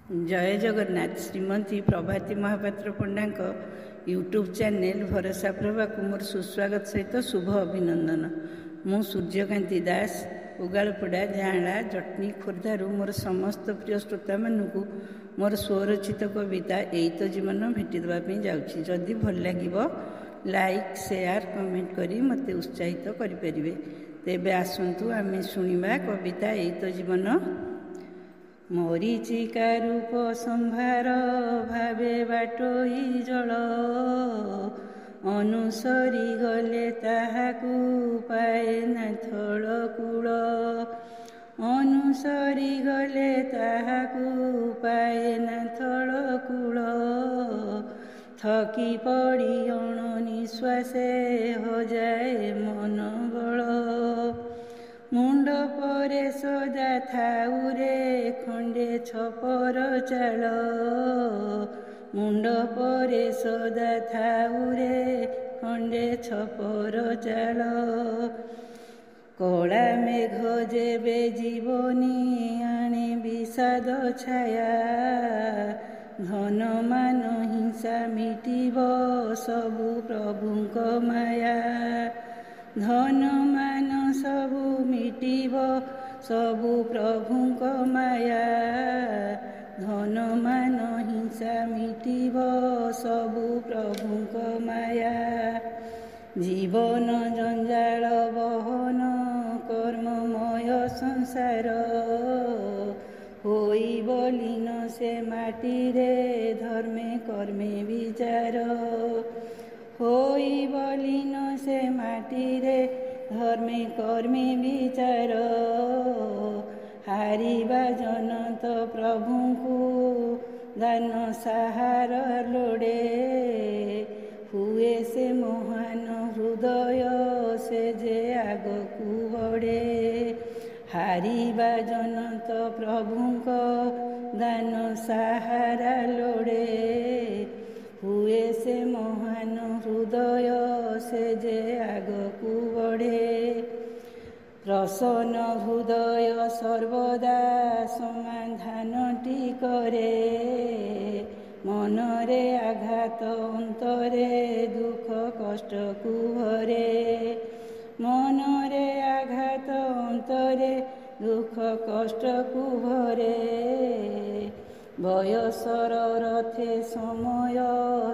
जय जगन्नाथ। श्रीमती प्रभाती महापात्र पंडा YouTube channel भरोसा प्रभा को मोर सुस्वागत सहित शुभ अभिनंदन। मु सूर्यकांति दास उगाड़पड़ा झाड़ा जटनी खोर्धारू मोर समस्त प्रिय श्रोता मानू मोर स्वरचित कविता यही तो जीवन भेटी देवाई जाऊँगी। जदि भल लगे लाइक शेयर कमेंट करी मते उत्साहित करें। तेबे आसतु आमे शुणिबा कविता यही तो जीवन। मरीचिका रूप संभार भावे बाटोई जल अनुसरी गले ताहाकू पाए ना थल कूल अनुसरी गले ताहाकू पाए ना थल कूल थकी पड़ी अण निश्वासे हो जाए मन बल मुंड परे सदा थाउरे खंडे छपर चाल मुंड परे सदा थाउरे खंडे छपर चाल कला मेघ जेबे जीवनी आणे विषाद छाया धन मान हिंसा मिटिब सबु प्रभुंक माया धन मान सबु मिटिब सबु प्रभुंक माया धन मान हिंसा मिटिब सबु प्रभुंक माया जीवन जंजाल बहन कर्ममय संसार होई बलिन से माटी रे धर्मे कर्मे विचार होई बलिन से माटी रे धर्मे कर्मे विचार हारिबा जनत प्रभु को दान सहार लोड़े हुए से महान हृदय से जे आगकू बढ़े हारिबा जनत प्रभु को दान सहारा लोड़े हुए से महान हृदय से जे आगकू बढ़े प्रसन्न हृदय सर्वदा समाधानटी करे मनरे आघात अंतरे दुख कष्ट को भरे मनरे आघात अंतरे दुख कष्ट को भरे बयसर रथे समय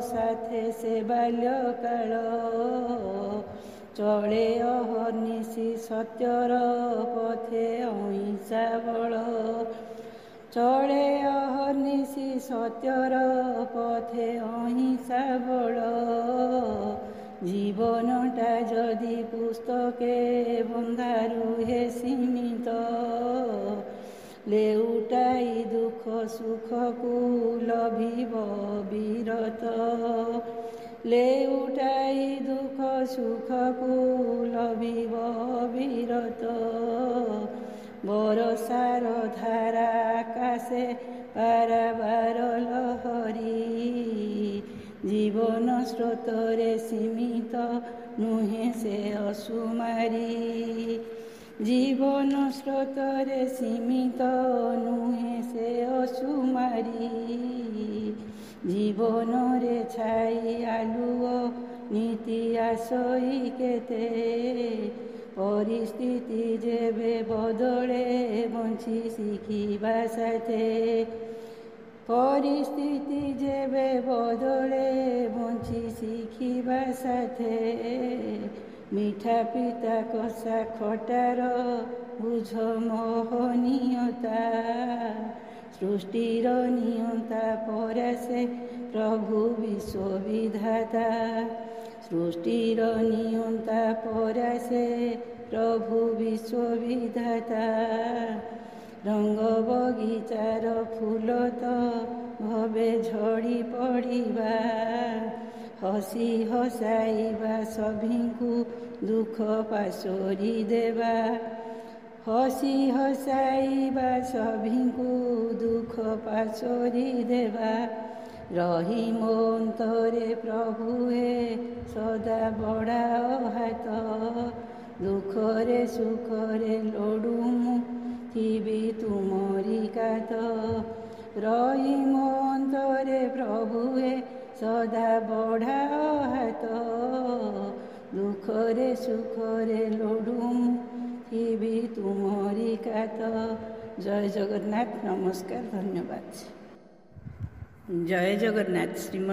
साथे से बाल्यकाल चले अहर्निशि सत्यर पथे अहिंसा बल चले अहर्निशि सत्यर पथे अहिंसा बल जीवनटा जदि पुस्तके बंधा रुहे सीमित लेउटाई दुख सुख को लभिब विरत लेउटाई दुख सुख को लभिब विरत बरसार धारा आकाशे पाराबार लहरी जीवन स्रोतरे सीमित नुहे से असुमारी जीवन स्रोतरे सीमित नुहे से असुमारी जीवन रे छाई आलुओ नीति आसई केते परिस्थिति जेबे बदले बंची शिखिबा साथे परिस्थिति जेबे बदले बंची शिखिबा साथे मिठा पिता कषा खटार बुझ मोहनीयता सृष्टिर नियंता परासे प्रभु विश्वविधाता सृष्टिर नियंता परासे प्रभु विश्वविधाता रंग बगीचार फूल तो भवे झड़ी पड़िबा हसी हसाइबा सभिंकु दुख पासोरी देवा हसी हसाइबा सभिंकु दुख पासोरी देवा रही मोन्तरे प्रभुए सदा बड़ाओ हाथ दुखरे सुखरे लोडू थिबी तुमरी कात ରହି ମୋ ଅନ୍ତରେ ପ୍ରଭୁଏ ସଦା ବଢ଼ାଅ ହାତ। ଦୁଃଖରେ ସୁଖରେ ଲୋଡ଼ୁ ଥିବି ତୁମରି କାତ। ଜୟ ଜଗନ୍ନାଥ। ନମସ୍କାର, ଧନ୍ୟବାଦ। ଜୟ ଜଗନ୍ନାଥ। ଶ୍ରୀମତ୍